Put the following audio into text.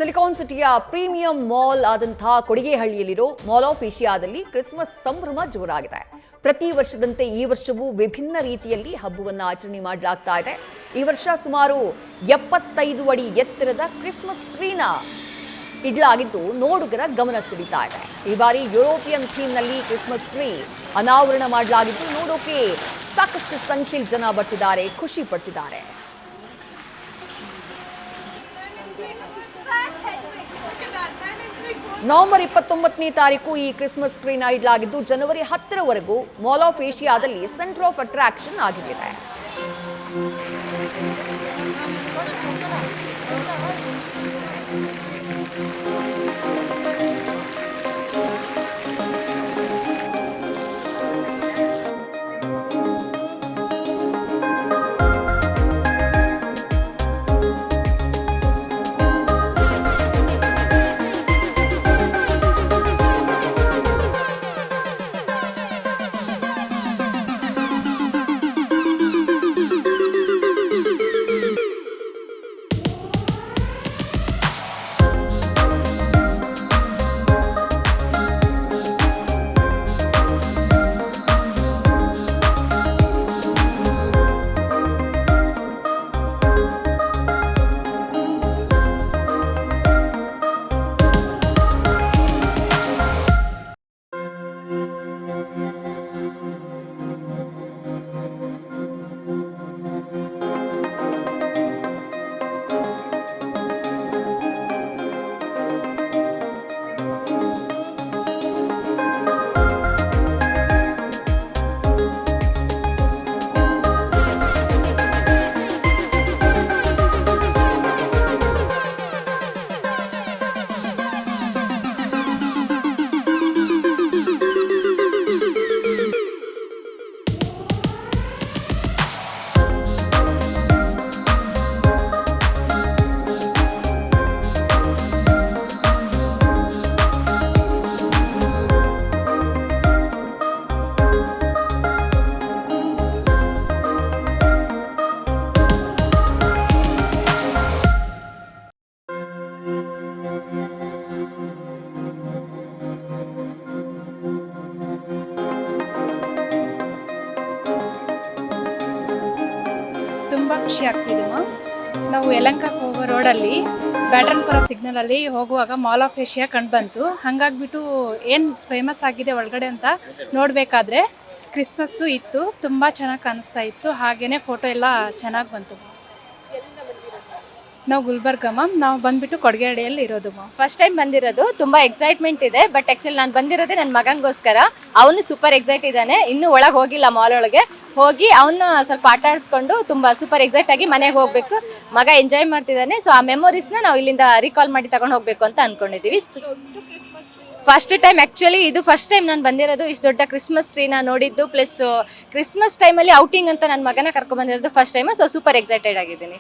Silicon ಸಿಟಿಯ premium mall ಆದಂತಹ ಕೊಡಿಗೆಹಳ್ಳಿಯಲ್ಲಿರೋ mall of ಏಷಿಯಾದಲ್ಲಿ Christmas ಸಂಭ್ರಮ ಜೋರಾಗಿದೆ. ಪ್ರತಿ ವರ್ಷದಂತೆ ಈ ವರ್ಷವೂ ವಿಭಿನ್ನ ರೀತಿಯಲ್ಲಿ ಹಬ್ಬವನ್ನು ಆಚರಣೆ ಮಾಡಲಾಗ್ತಾ ಇದೆ. ಈ ವರ್ಷ ಸುಮಾರು 75 ಅಡಿ ಎತ್ತರದ ಕ್ರಿಸ್ಮಸ್ ಟ್ರೀನ ಇಡಲಾಗಿದ್ದು ನೋಡುಗರ ಗಮನ ಸೆಳೀತಾ ಇದೆ. ಈ ಬಾರಿ ಯುರೋಪಿಯನ್ ಥೀಮ್ನಲ್ಲಿ ಕ್ರಿಸ್ಮಸ್ ಟ್ರೀ ಅನಾವರಣ ಮಾಡಲಾಗಿದ್ದು ನೋಡೋಕೆ ಸಾಕಷ್ಟು ಸಂಖ್ಯೆಯಲ್ಲಿ ಜನ ಬರ್ತಿದ್ದಾರೆ, ಖುಷಿ ಪಡ್ತಿದ್ದಾರೆ. ನವೆಂಬರ್ 29ನೇ ತಾರೀಕು ಈ ಕ್ರಿಸ್ಮಸ್ ಟ್ರೀನ ಇಡಲಾಗಿದ್ದು ಜನವರಿ 10ರವರೆಗೂ ಮಾಲ್ ಆಫ್ ಏಷಿಯಾದಲ್ಲಿ ಸೆಂಟರ್ ಆಫ್ ಅಟ್ರಾಕ್ಷನ್ ಆಗಿದೆ. ತುಂಬ ಖುಷಿ ಆಗ್ತಿದೆ. ನಾವು ಯಲಹಂಕಕ್ಕೆ ಹೋಗೋ ರೋಡಲ್ಲಿ ಬ್ಯಾಟರ್ನ್ಪುರ ಸಿಗ್ನಲಲ್ಲಿ ಹೋಗುವಾಗ ಮಾಲ್ ಆಫ್ ಏಷಿಯಾ ಕಂಡು ಬಂತು. ಹಾಗಾಗ್ಬಿಟ್ಟು ಏನು ಫೇಮಸ್ ಆಗಿದೆ ಒಳಗಡೆ ಅಂತ ನೋಡಬೇಕಾದ್ರೆ ಕ್ರಿಸ್ಮಸ್ದು ಇತ್ತು, ತುಂಬ ಚೆನ್ನಾಗಿ ಕಾಣಿಸ್ತಾ ಇತ್ತು. ಹಾಗೆಯೇ ಫೋಟೋ ಎಲ್ಲ ಚೆನ್ನಾಗಿ ಬಂತು. ನಾವು ಗುಲ್ಬರ್ಗ ಮ್ಯಾಮ್, ನಾವು ಬಂದ್ಬಿಟ್ಟು ಕೊಡಿಗೆಹಳ್ಳಿಯಲ್ಲಿ ಇರೋದು ಮ್ಯಾಮ್. ಫಸ್ಟ್ ಟೈಮ್ ಬಂದಿರೋದು, ತುಂಬಾ ಎಕ್ಸೈಟ್ಮೆಂಟ್ ಇದೆ. ಬಟ್ ಆಕ್ಚುಲಿ ನಾನು ಬಂದಿರೋದೇ ನನ್ನ ಮಗನಿಗೋಸ್ಕರ. ಅವನು ಸೂಪರ್ ಎಕ್ಸೈಟ್ ಇದ್ದಾನೆ. ಇನ್ನೂ ಒಳಗೆ ಹೋಗಿಲ್ಲ, ಮಾಲ್ ಒಳಗೆ ಹೋಗಿ ಅವನ್ನ ಸ್ವಲ್ಪ ಆಟ ಆಡಿಸ್ಕೊಂಡು ತುಂಬಾ ಸೂಪರ್ ಎಕ್ಸೈಟ್ ಆಗಿ ಮನೆಗೆ ಹೋಗ್ಬೇಕು. ಮಗ ಎಂಜಾಯ್ ಮಾಡ್ತಿದ್ದಾನೆ. ಸೊ ಆ ಮೆಮೊರೀಸ್ನ ನಾವು ಇಲ್ಲಿಂದ ರೀಕಾಲ್ ಮಾಡಿ ತಗೊಂಡು ಹೋಗ್ಬೇಕು ಅಂತ ಅನ್ಕೊಂಡಿದೀವಿ. ಫಸ್ಟ್ ಟೈಮ್ ಆಕ್ಚುಲಿ ಇದು ಫಸ್ಟ್ ಟೈಮ್ ನಾನು ಬಂದಿರೋದು. ಇಷ್ಟು ದೊಡ್ಡ ಕ್ರಿಸ್ಮಸ್ ಟ್ರೀನ ನೋಡಿದ್ದು, ಪ್ಲಸ್ ಕ್ರಿಸ್ಮಸ್ ಟೈಮಲ್ಲಿ ಔಟಿಂಗ್ ಅಂತ ನನ್ನ ಮಗನ ಕರ್ಕೊಂಡ್ ಬಂದಿರೋದು first time. So super excited ಆಗಿದ್ದೀನಿ.